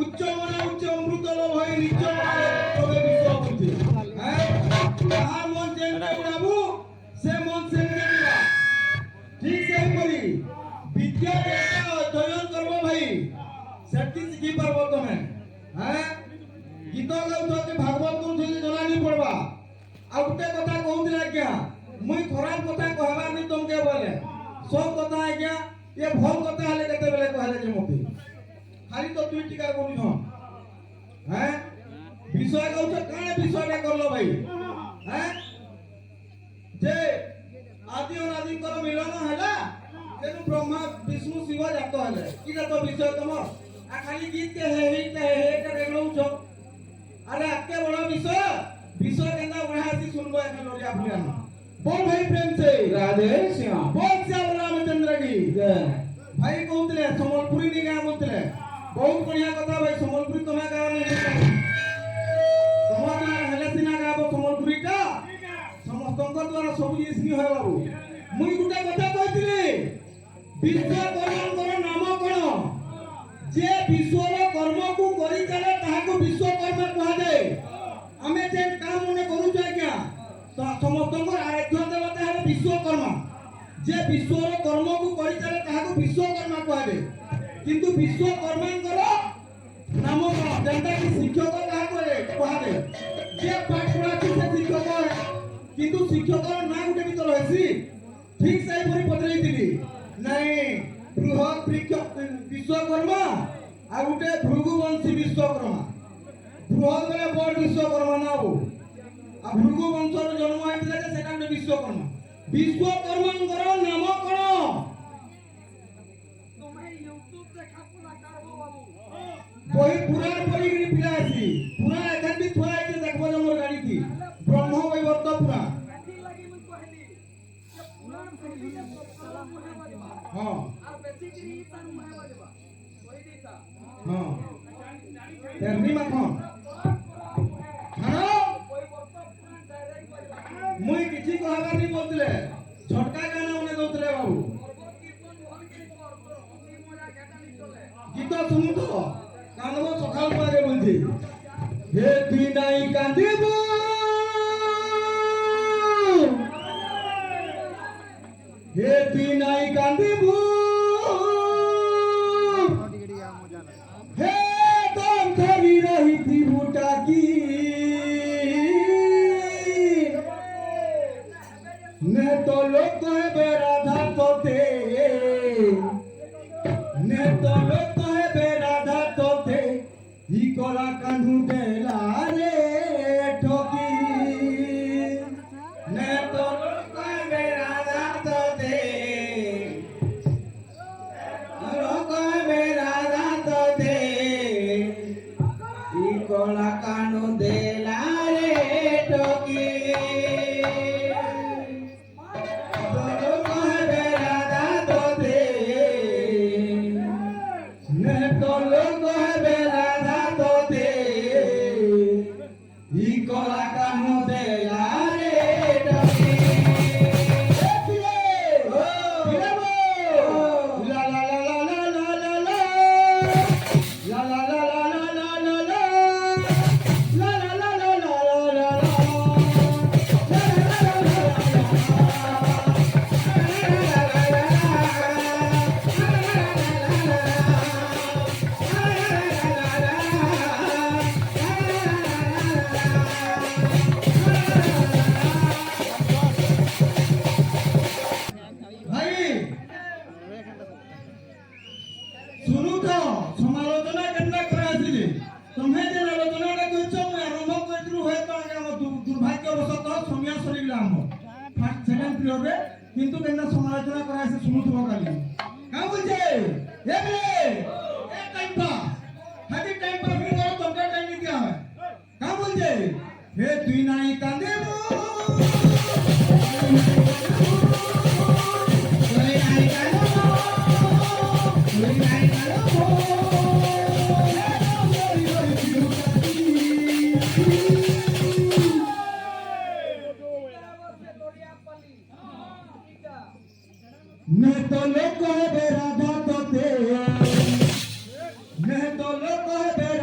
উচ্চ মনে উচ্চ অমৃত লোভ হয়ে নিচ্চ মনে তবে বিশ্ব বুদ্ধি হ্যাঁ যাহা মন যেনকে উড়াবু সে মন সেনকে দিবা ঠিক সেইপরি বিদ্যা যেটা অধ্যয়ন করব ভাই সেটি শিখি পারব তুমি হ্যাঁ গীত গাউছ যে ভাগবত গাউছ যে জনা নি পড়বা আর গোটে কথা কହୁଥିଲି আজ্ঞା মুই খরাপ কথা कहबार नहीं तुमके बोले सब কথা आज्ञा ये भल কথা हले केते बेले कहले जे मते खाली तो तुई टिका कोनी हो हैं विषय कहउछ काने विषयटा करलो भाई हैं जे आदि अनादि कर मिलन हैला तेनु ब्रह्मा विष्णु शिव जात हैले की जात विषय तमर आ खाली गीत के हे के रेगलउछ अरे आके बड़ा विषय विषय केना बढ़ासी सुनबो एक लोरिया फुलिया बोल भाई प्रेम से राधे श्याम बोल श्याम रामचंद्र की जय भाई कहते सम्बलपुरी नहीं गाँ बोलते बहुत बढ़िया कथा भाई सम्बलपुरी तुम्हें गाँव नहीं तुम्हारा हेले सिना गाँव सम्बलपुरी का समस्त द्वारा सब जिनिस नहीं है बाबू मुई गुटे कथा कहथिली विश्वकर्मांकर नाम कोन जे विश्वर कर्म को करि चले ताहाको विश्वकर्मा कहा जाए हमें जे काम मने करू छै क्या तो समस्तंकर आराध्य देवता है विश्वकर्मा जे विश्वर कर्म को करि चले ताहाको विश्वकर्मा कहबे किंतु विश्वकर्मांकर नाम कोन जेंता कि शिक्षक ताहाको कहबे जे पाठ पढ़ा से शिक्षक है किंतु शिक्षकर ना गुटे भी तो रहसी ठीक सही परि पतरई दिली नहीं बृहत विश्वकर्मा आ गुटे भृगुवंशी विश्वकर्मा बृहत बेले बड़ विश्वकर्मा ना हो आ भृगुवंशर जन्म आइतले जे सेटा गुटे विश्वकर्मा विश्वकर्मांकर नाम कोन तुम्हें YouTube देखा पूरा करबो बाबू कोई पुराण पढ़ी पिला आसी पुराण एखन भी थोड़ा आइते देखबो जे मोर गाड़ी थी ब्रह्म वैवर्त पुराण बेटी लगी मुई कहली जे पुराण पढ़ी जे सप्ताह मुहे बजबा हां और बेटी की तार मुहे बजबा कोई देता हां तेरनी माखन हां कोई वर्त पुराण डायरेक्ट बजबा मुई किछि कहबार नहीं बोलतले झटका गाना उने दउतले बाबू पर्वत कीर्तन भल के कर तो हसी मजा केटा नहीं चले गीत सुनु तो कानबो सखाल पागे बोलছি हे তুই নাই কাঁদিব হে তুই নাই কাঁদিব হে তোম ধরি রহিতি বুটাকি নে তো লোক হেবে রাধা তোতে নে তো লোক হেবে রাধা তোতে ই কলা কান্ধু দেলা রে ঠকি নে তো লোক হেবে রাধা তোতে লোক হেবে রাধা তোতে ই কলা কান্ধু দেলা রে ঠকি কিন্তু কেন সমালোচনা করা আছে শুনুথব কালি কা বুঝে এ রে এ টাইম পাস হাজি টাইম পাস নি করো তোমরা টাইম দিয়া হয় কা বুঝে হে তুই নাই কাঁদেব তুই নাই কাঁদেব তুই নাই কাঁদেব ने तो लोक है राधा तोते ने तो लोक है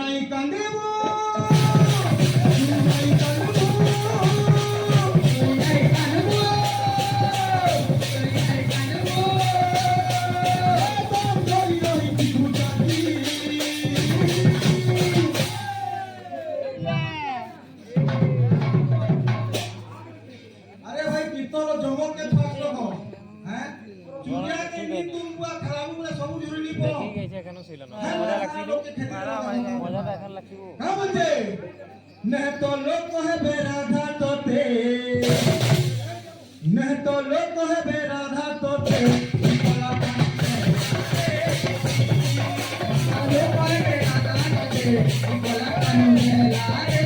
নাই কান্দিবু তুই নাই কান্দিবু তুই নাই কান্দিবু তুই নাই কান্দিবু তোর ধরি রহি কিছু জানি আরে ভাই কীর্তন জমক কে ফাস্ট কর হ্যাঁ চুরিয়া কে কিন্তু পুরা খারাপ পুরা সব জুড়ি নিব ঠিক আছে কেন ছিল না মজা লাগছিল মজাটা এখন লাগছিল হ্যাঁ বলছে না তো লোক কহে রাধা তোতে না তো লোক কহে রাধা তোতে বলা আলো কহে রাধা তোতে বলা কানুনে লারে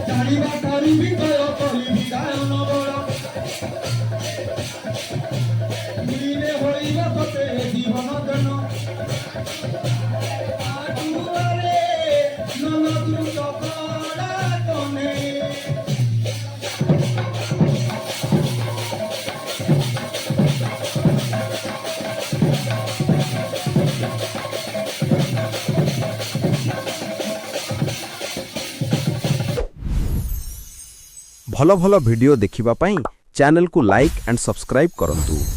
জানিবা তারি বিজয় করিবি গায়ন বড় মিলে হইব তোতে জীবন জন আজুরে ননদু চকড়া তনে ଭଲ ଭଲ ଭିଡିଓ ଦେଖିବା ପାଇଁ ଚ୍ୟାନେଲକୁ ଲାଇକ୍ ଆଣ୍ଡ ସବସ୍କ୍ରାଇବ୍ କରନ୍ତୁ।